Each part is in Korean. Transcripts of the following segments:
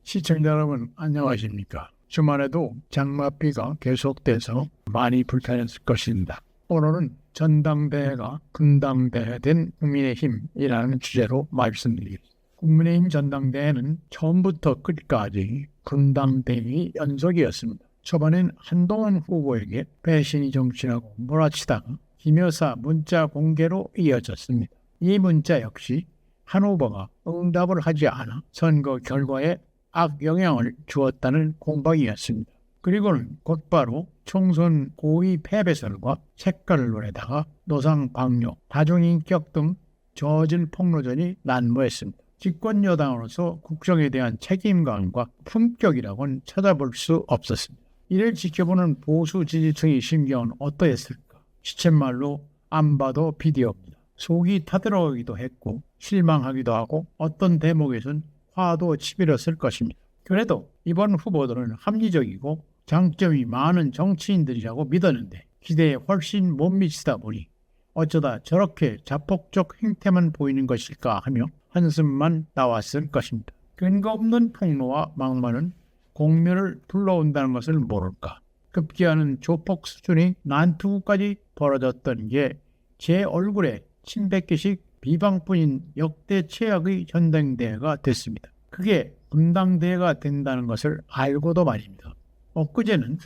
시청자 여러분 안녕하십니까. 주말에도 장맛비가 계속돼서 많이 불편했을 것입니다. 오늘은 전당대회가 분당대회된 국민의힘이라는 주제로 말씀드리겠습니다. 국민의힘 전당대회는 처음부터 끝까지 분당대회 연속이었습니다. 초반엔 한동훈 후보에게 배신이 정치라고 몰아치다가 김 여사 문자 공개로 이어졌습니다. 이 문자 역시 한 후보가 응답을 하지 않아 선거 결과에 악영향을 주었다는 공방이었습니다. 그리고는 곧바로 총선 고의 패배설과 색깔론에다가 노상방뇨, 다중인격 등 저질 폭로전이 난무했습니다. 집권 여당으로서 국정에 대한 책임감과 품격이라고는 찾아볼 수 없었습니다. 이를 지켜보는 보수 지지층의 심경은 어떠했을까? 시쳇말로 안 봐도 비디오입니다. 속이 타들어가기도 했고 실망하기도 하고 어떤 대목에선 화도 치밀었을 것입니다. 그래도 이번 후보들은 합리적이고 장점이 많은 정치인들이라고 믿었는데 기대에 훨씬 못 미치다 보니 어쩌다 저렇게 자폭적 행태만 보이는 것일까 하며 한숨만 나왔을 것입니다. 근거 없는 폭로와 막말은 공멸을 불러온다는 것을 모를까. 급기야는 조폭 수준의 난투까지 벌어졌던 게 제 얼굴에 침 뱉기식 비방뿐인 역대 최악의 전당대회가 됐습니다. 그게 분당대회가 된다는 것을 알고도 말입니다. 엊그제는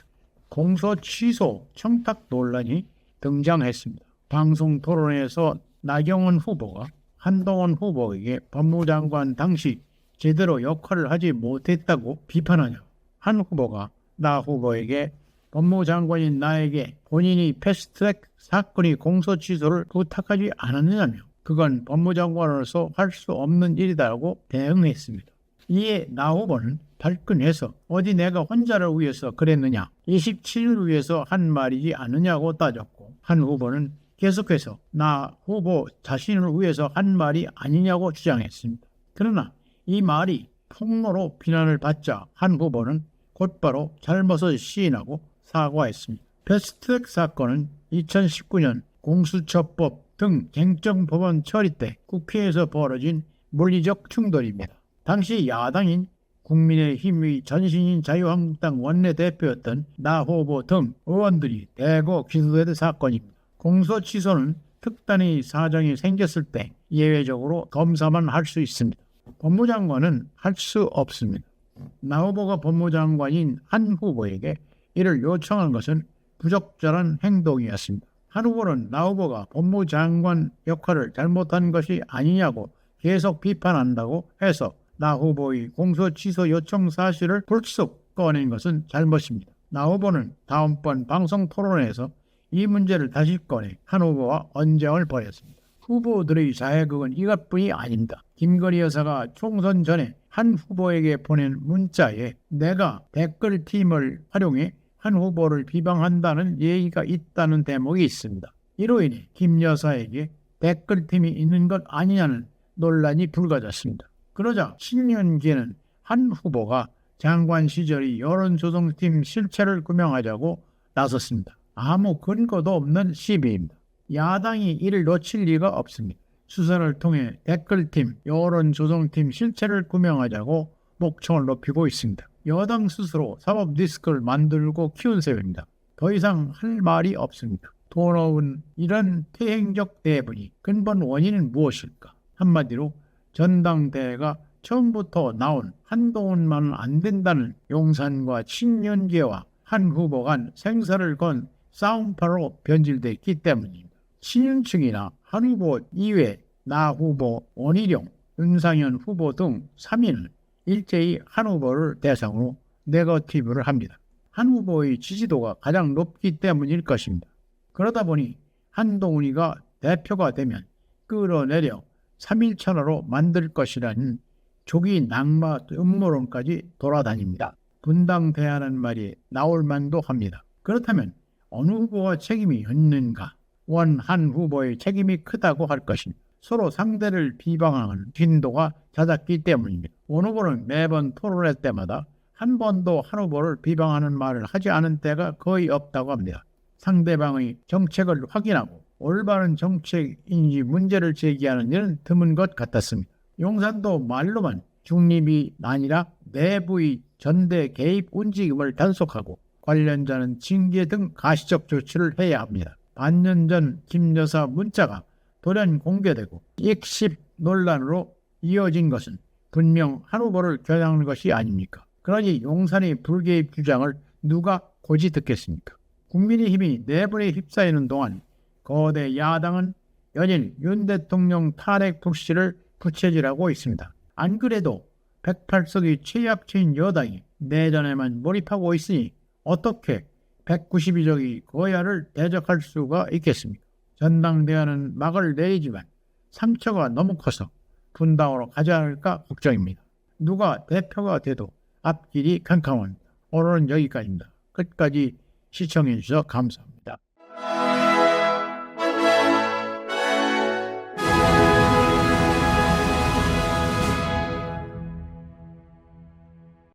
공소 취소 청탁 논란이 등장했습니다. 방송 토론회에서 나경원 후보가 한동훈 후보에게 법무장관 당시 제대로 역할을 하지 못했다고 비판하냐. 한 후보가 나 후보에게 법무장관인 나에게 본인이 패스트트랙 사건의 공소 취소를 부탁하지 않았느냐며 그건 법무장관으로서 할 수 없는 일이다라고 대응했습니다. 이에 나 후보는 발끈해서 어디 내가 혼자를 위해서 그랬느냐 27을 위해서 한 말이지 않느냐고 따졌고 한 후보는 계속해서 나 후보 자신을 위해서 한 말이 아니냐고 주장했습니다. 그러나 이 말이 폭로로 비난을 받자 한 후보는 곧바로 잘못을 시인하고 사과했습니다. 패스트트랙 사건은 2019년 공수처법 등 쟁점법원 처리 때 국회에서 벌어진 물리적 충돌입니다. 당시 야당인 국민의힘의 전신인 자유한국당 원내대표였던 나 후보 등 의원들이 대거 기소된 사건입니다. 공소 취소는 특단의 사정이 생겼을 때 예외적으로 검사만 할 수 있습니다. 법무장관은 할 수 없습니다. 나 후보가 법무장관인 한 후보에게 이를 요청한 것은 부적절한 행동이었습니다. 한 후보는 나 후보가 법무장관 역할을 잘못한 것이 아니냐고 계속 비판한다고 해서 나 후보의 공소 취소 요청 사실을 불쑥 꺼낸 것은 잘못입니다. 나 후보는 다음번 방송 토론회에서 이 문제를 다시 꺼내 한 후보와 언쟁을 벌였습니다. 후보들의 자해극은 이것뿐이 아닙니다. 김건희 여사가 총선 전에 한 후보에게 보낸 문자에 내가 댓글팀을 활용해 한 후보를 비방한다는 얘기가 있다는 대목이 있습니다. 이로 인해 김 여사에게 댓글팀이 있는 것 아니냐는 논란이 불거졌습니다. 그러자 신년기에는 한 후보가 장관 시절의 여론조정팀 실체를 규명하자고 나섰습니다. 아무 근거도 없는 시비입니다. 야당이 이를 놓칠 리가 없습니다. 수사를 통해 댓글팀, 여론조정팀 실체를 규명하자고 목청을 높이고 있습니다. 여당 스스로 사법 리스크를 만들고 키운 셈입니다. 더 이상 할 말이 없습니다. 돌아온 이런 퇴행적 대분이 근본 원인은 무엇일까? 한마디로 전당대회가 처음부터 나온 한동훈만은 안 된다는 용산과 친윤계와 한 후보 간 생사를 건 싸움파로 변질됐기 때문입니다. 친윤층이나 한 후보 이외 나 후보, 원희룡, 윤상현 후보 등 3인은 일제히 한 후보를 대상으로 네거티브를 합니다. 한 후보의 지지도가 가장 높기 때문일 것입니다. 그러다 보니 한동훈이가 대표가 되면 끌어내려 3.1천하로 만들 것이라는 조기 낙마 음모론까지 돌아다닙니다. 분당대회라는 말이 나올 만도 합니다. 그렇다면 어느 후보가 책임이 있는가? 한 후보의 책임이 크다고 할 것입니다. 서로 상대를 비방하는 빈도가 잦았기 때문입니다. 원 후보는 매번 토론회 때마다 한 번도 한 후보를 비방하는 말을 하지 않은 때가 거의 없다고 합니다. 상대방의 정책을 확인하고 올바른 정책인지 문제를 제기하는 일은 드문 것 같았습니다. 용산도 말로만 중립이 아니라 내부의 전대 개입 움직임을 단속하고 관련자는 징계 등 가시적 조치를 해야 합니다. 반년 전 김 여사 문자가 돌연 공개되고 익십 논란으로 이어진 것은 분명 한 후보를 겨냥한 것이 아닙니까? 그러니 용산의 불개입 주장을 누가 고지 듣겠습니까? 국민의힘이 내분에 휩싸이는 동안 거대 야당은 연일 윤 대통령 탄핵 불씨를 부채질하고 있습니다. 안 그래도 108석의 최약체인 여당이 내전에만 몰입하고 있으니 어떻게 192석의 거야를 대적할 수가 있겠습니까? 전당대회는 막을 내리지만 상처가 너무 커서 분당으로 가지 않을까 걱정입니다. 누가 대표가 돼도 앞길이 캄캄합니다. 오늘은 여기까지입니다. 끝까지 시청해 주셔서 감사합니다.